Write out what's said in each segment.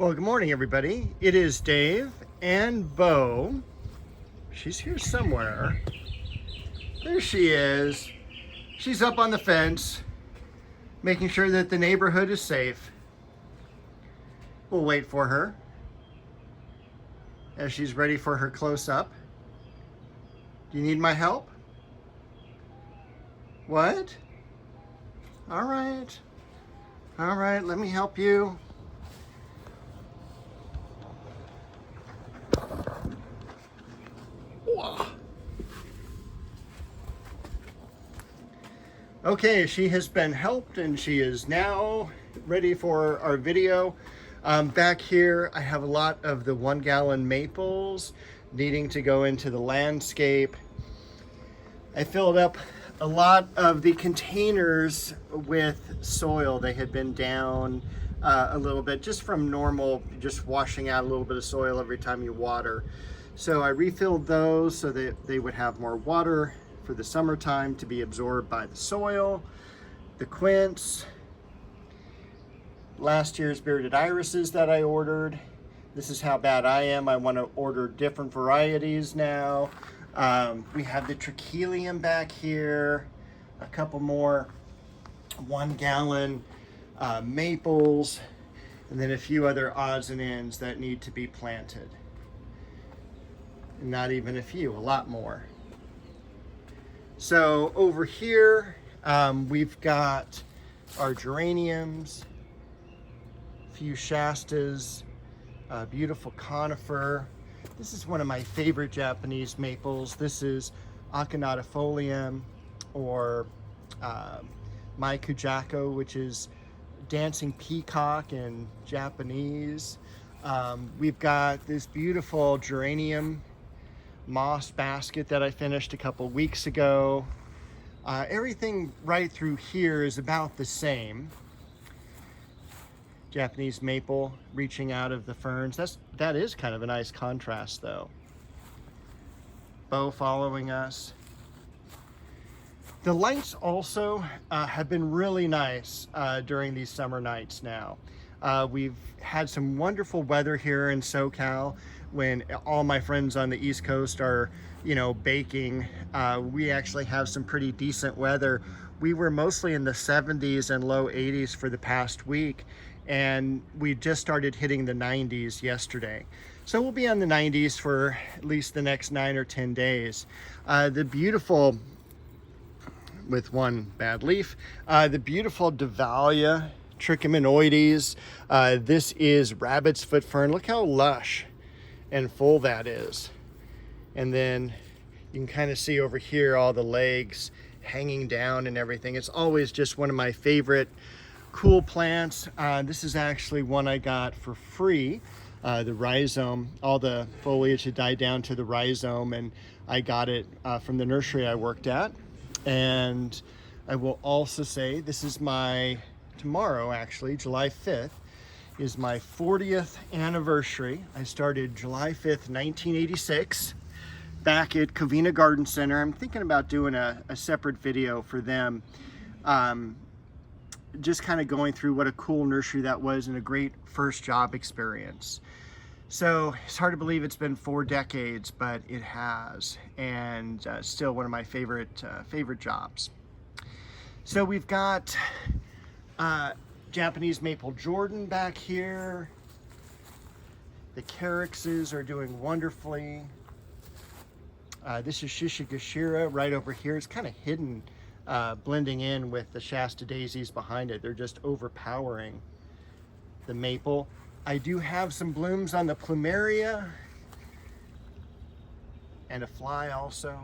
Well, good morning, everybody. It is Dave and Bo. She's here somewhere. There she is. She's up on the fence, making sure that the neighborhood is safe. We'll wait for her as she's ready for her close-up. Do you need my help? What? All right. All right, let me help you. Okay, she has been helped and she is now ready for our video. Back here, I have a lot of the 1 gallon maples needing to go into the landscape. I filled up a lot of the containers with soil. They had been down a little bit just from normal, just washing out a little bit of soil every time you water. So I refilled those so that they would have more water for the summertime to be absorbed by the soil. The quince, last year's bearded irises that I ordered. This is how bad I am. I want to order different varieties now. We have the trachelium back here, a couple more 1 gallon maples, and then a few other odds and ends that need to be planted. And not even a few, a lot more. So over here, we've got our geraniums, a few Shastas, a beautiful conifer. This is one of my favorite Japanese maples. This is Akanadifolium, or Maikujako, which is dancing peacock in Japanese. We've got this beautiful geranium moss basket that I finished a couple weeks ago. Everything right through here is about the same. Japanese maple reaching out of the ferns. That is kind of a nice contrast though. Bo following us. The lights also have been really nice during these summer nights now. We've had some wonderful weather here in SoCal when all my friends on the East Coast are, baking. We actually have some pretty decent weather. We were mostly in the 70s and low 80s for the past week, and we just started hitting the 90s yesterday. So we'll be on the 90s for at least the next 9 or 10 days. The beautiful, with one bad leaf, the beautiful Dahlia trichomanoides. This is rabbit's foot fern. Look how lush and full that is. And then you can kind of see over here all the legs hanging down and everything. It's always just one of my favorite cool plants. This is actually one I got for free. The rhizome, all the foliage had died down to the rhizome, and I got it from the nursery I worked at. And I will also say this is tomorrow, actually, July 5th, is my 40th anniversary. I started July 5th, 1986, back at Covina Garden Center. I'm thinking about doing a separate video for them, just kind of going through what a cool nursery that was and a great first job experience. So it's hard to believe it's been 4 decades, but it has, and still one of my favorite jobs. So we've got Japanese maple Jordan back here. The Caryxes are doing wonderfully. This is Shishigashira right over here. It's kind of hidden, blending in with the Shasta daisies behind it. They're just overpowering the maple. I do have some blooms on the plumeria and a fly also.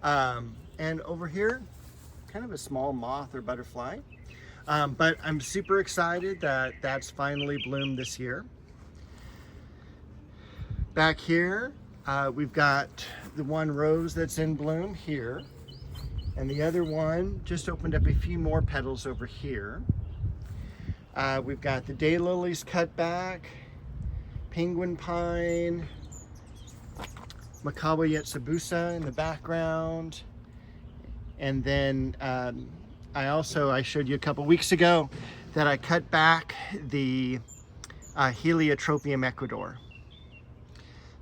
And over here, kind of a small moth or butterfly. But I'm super excited that that's finally bloomed this year. Back here, we've got the one rose that's in bloom here, and the other one just opened up a few more petals over here. We've got the daylilies cut back, penguin pine, Makawa Yetsubusa in the background, and then I showed you a couple weeks ago that I cut back the Heliotropium ecuador.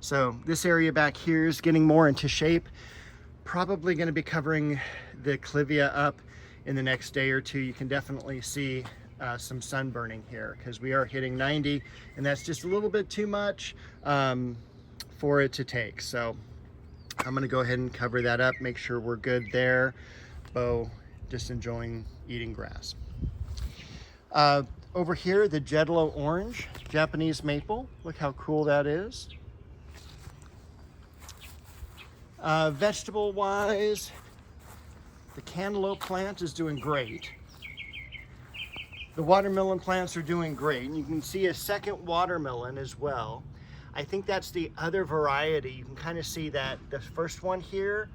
So this area back here is getting more into shape. Probably going to be covering the clivia up in the next day or two. You can definitely see some sun burning here because we are hitting 90, and that's just a little bit too much for it to take. So I'm going to go ahead and cover that up, make sure we're good there. Bo just enjoying eating grass. Over here, the Jedlo orange, Japanese maple. Look how cool that is. Vegetable wise, the cantaloupe plant is doing great. The watermelon plants are doing great. And you can see a second watermelon as well. I think that's the other variety. You can kind of see that the first one here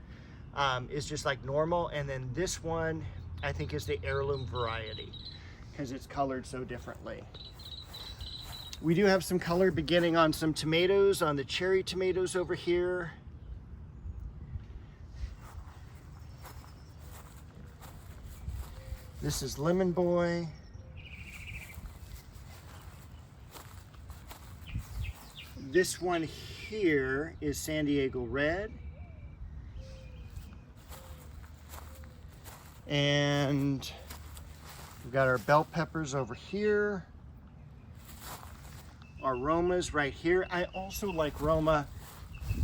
is just like normal. And then this one, I think, is the heirloom variety because it's colored so differently. We do have some color beginning on some tomatoes, on the cherry tomatoes over here. This is Lemon Boy. This one here is San Diego Red. And we've got our bell peppers over here. Our Romas right here. I also like Roma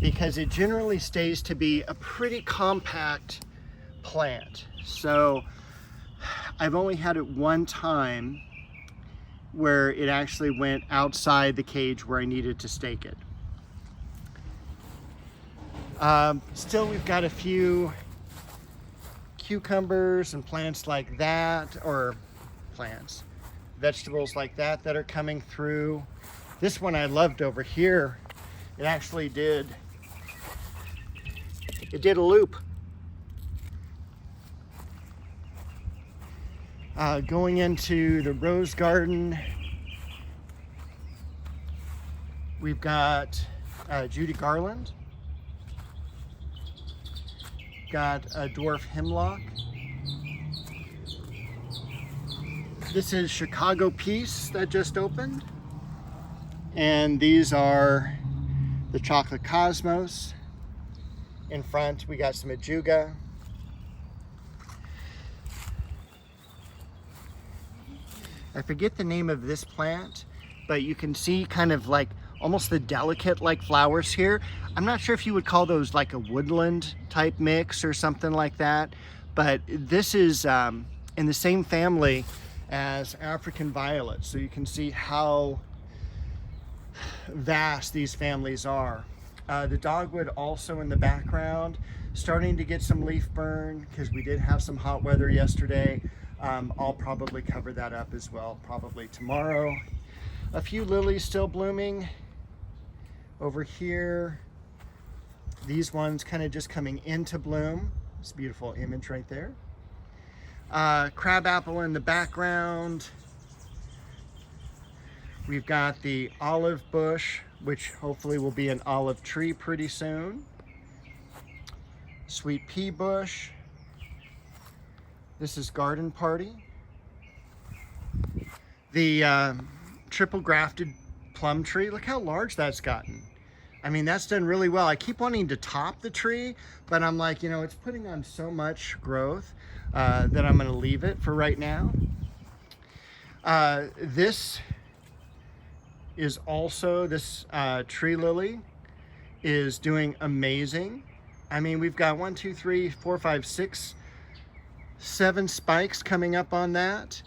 because it generally stays to be a pretty compact plant. So I've only had it one time where it actually went outside the cage where I needed to stake it. Still, we've got a few cucumbers and plants like that, or vegetables like that are coming through. This one I loved over here. It actually did a loop. Going into the rose garden, we've got Judy Garland, got a dwarf hemlock. This is Chicago Peace that just opened, and these are the Chocolate Cosmos. In front, we got some Ajuga. I forget the name of this plant, but you can see kind of like almost the delicate like flowers here. I'm not sure if you would call those like a woodland type mix or something like that, but this is in the same family as African violet. So you can see how vast these families are. The dogwood also in the background, starting to get some leaf burn because we did have some hot weather yesterday. I'll probably cover that up as well, probably tomorrow. A few lilies still blooming over here. These ones kind of just coming into bloom. It's a beautiful image right there. Crabapple in the background. We've got the olive bush, which hopefully will be an olive tree pretty soon. Sweet pea bush. This is Garden Party. The triple grafted plum tree, look how large that's gotten. I mean, that's done really well. I keep wanting to top the tree, but I'm like, you know, it's putting on so much growth that I'm gonna leave it for right now. This is also, this tree lily is doing amazing. I mean, we've got 1, 2, 3, 4, 5, 6, 7 spikes coming up on that.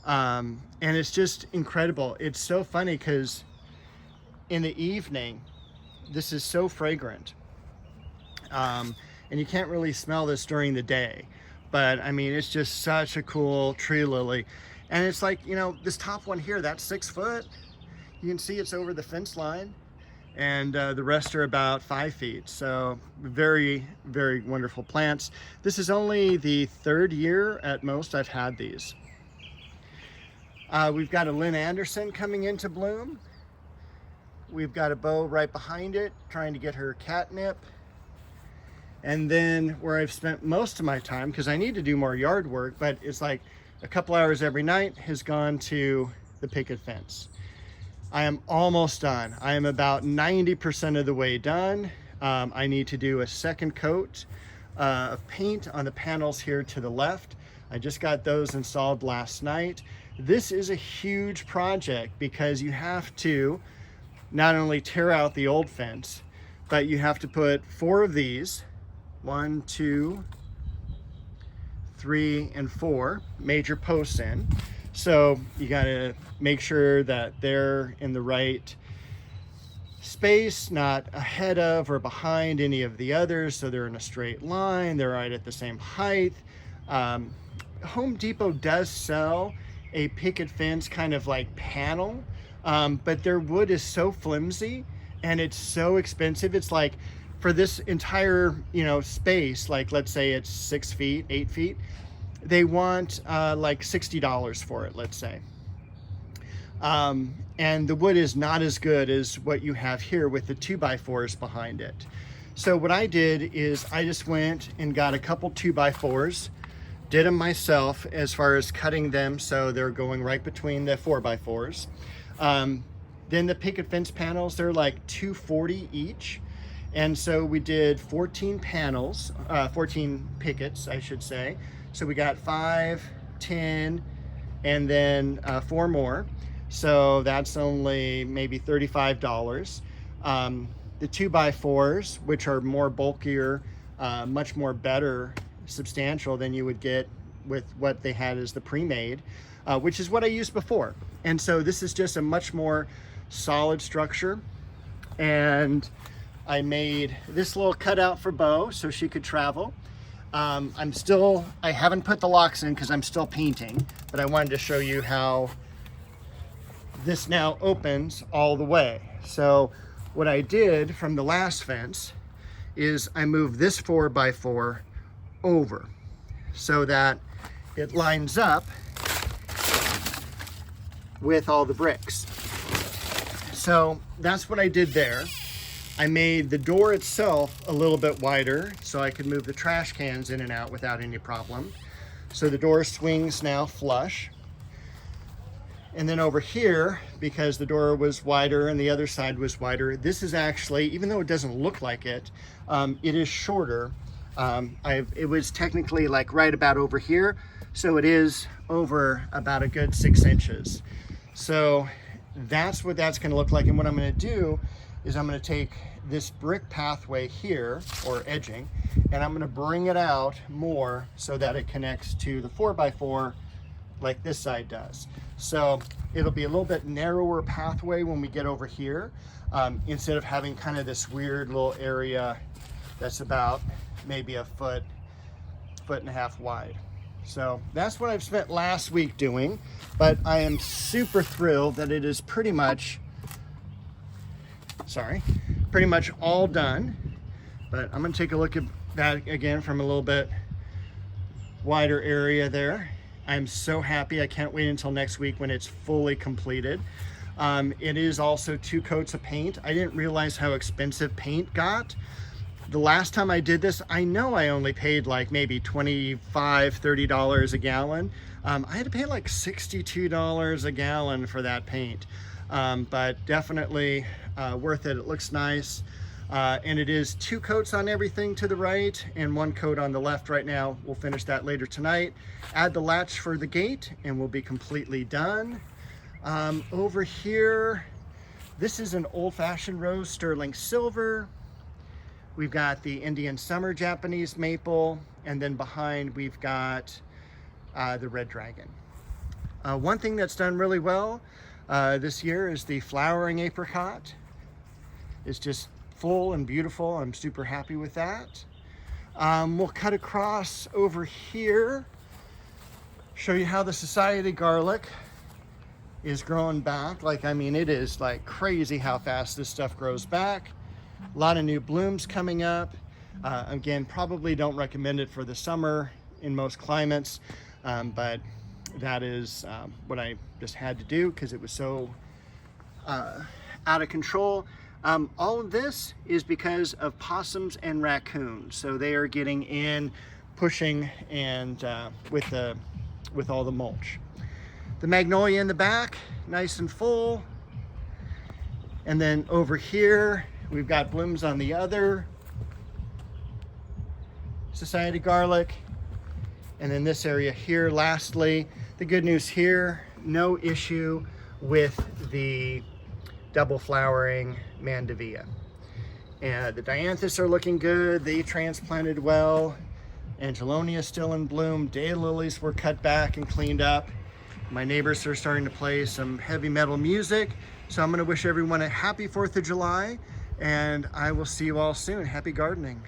And it's just incredible. It's so funny because in the evening, this is so fragrant. And you can't really smell this during the day. But I mean, it's just such a cool tree lily. And it's like, you know, this top one here, that's 6 foot. You can see it's over the fence line. And the rest are about 5 feet. So very, very wonderful plants. This is only the 3rd year at most I've had these. We've got a Lynn Anderson coming into bloom. We've got a bow right behind it, trying to get her catnip. And then where I've spent most of my time, because I need to do more yard work, but it's like a couple hours every night, has gone to the picket fence. I am almost done. I am about 90% of the way done. I need to do a second coat of paint on the panels here to the left. I just got those installed last night. This is a huge project because you have to not only tear out the old fence, but you have to put 4 of these, 1, 2, 3, and 4 major posts in. So you got to make sure that they're in the right space, not ahead of or behind any of the others, so they're in a straight line, they're right at the same height. Home Depot does sell a picket fence kind of like panel, but their wood is so flimsy and it's so expensive. It's like for this entire, space, like let's say it's 6 feet, 8 feet, they want like $60 for it, let's say. And the wood is not as good as what you have here with the 2x4s behind it. So what I did is I just went and got a couple 2x4s, did them myself as far as cutting them so they're going right between the 4x4s. Then the picket fence panels, they're like $240 each. And so we did 14 panels, 14 pickets, I should say. So we got 5, 10, and then 4 more. So that's only maybe $35. The 2x4s, which are more bulkier, much more better, substantial than you would get with what they had as the pre-made, which is what I used before. And so this is just a much more solid structure. And I made this little cutout for Bo so she could travel. I haven't put the locks in because I'm still painting, but I wanted to show you how this now opens all the way. So what I did from the last fence is I moved this 4x4 over so that it lines up with all the bricks. So that's what I did there. I made the door itself a little bit wider so I could move the trash cans in and out without any problem. So the door swings now flush. And then over here, because the door was wider and the other side was wider, this is actually, even though it doesn't look like it, it is shorter. It was technically like right about over here, so it is over about a good 6 inches. So that's what that's going to look like. And what I'm going to do is I'm going to take this brick pathway here, or edging, and I'm going to bring it out more so that it connects to the 4x4 like this side does. So it'll be a little bit narrower pathway when we get over here, instead of having kind of this weird little area that's about maybe a foot and a half wide. So that's what I've spent last week doing, but I am super thrilled that it is pretty much all done. But I'm going to take a look at that again from a little bit wider area there. I'm so happy. I can't wait until next week when it's fully completed. It is also 2 coats of paint. I didn't realize how expensive paint got. The last time I did this, I know I only paid like maybe $25, $30 a gallon. I had to pay like $62 a gallon for that paint. But definitely worth it. It looks nice. And it is 2 coats on everything to the right and 1 coat on the left right now. We'll finish that later tonight. Add the latch for the gate and we'll be completely done. Over here, this is an old-fashioned rose sterling silver. We've got the Indian summer Japanese maple, and then behind we've got the red dragon. One thing that's done really well this year is the flowering apricot. It's just full and beautiful. I'm super happy with that. We'll cut across over here, show you how the society garlic is growing back. It is like crazy how fast this stuff grows back. A lot of new blooms coming up. Again, probably don't recommend it for the summer in most climates, but that is what I just had to do because it was so out of control. All of this is because of possums and raccoons. So they are getting in, pushing, and with all the mulch. The magnolia in the back, nice and full. And then over here, we've got blooms on the other Society garlic. And then this area here, lastly, the good news here, no issue with the double flowering mandevilla. And the dianthus are looking good. They transplanted well. Angelonia is still in bloom. Daylilies were cut back and cleaned up. My neighbors are starting to play some heavy metal music. So I'm going to wish everyone a happy 4th of July, and I will see you all soon. Happy gardening.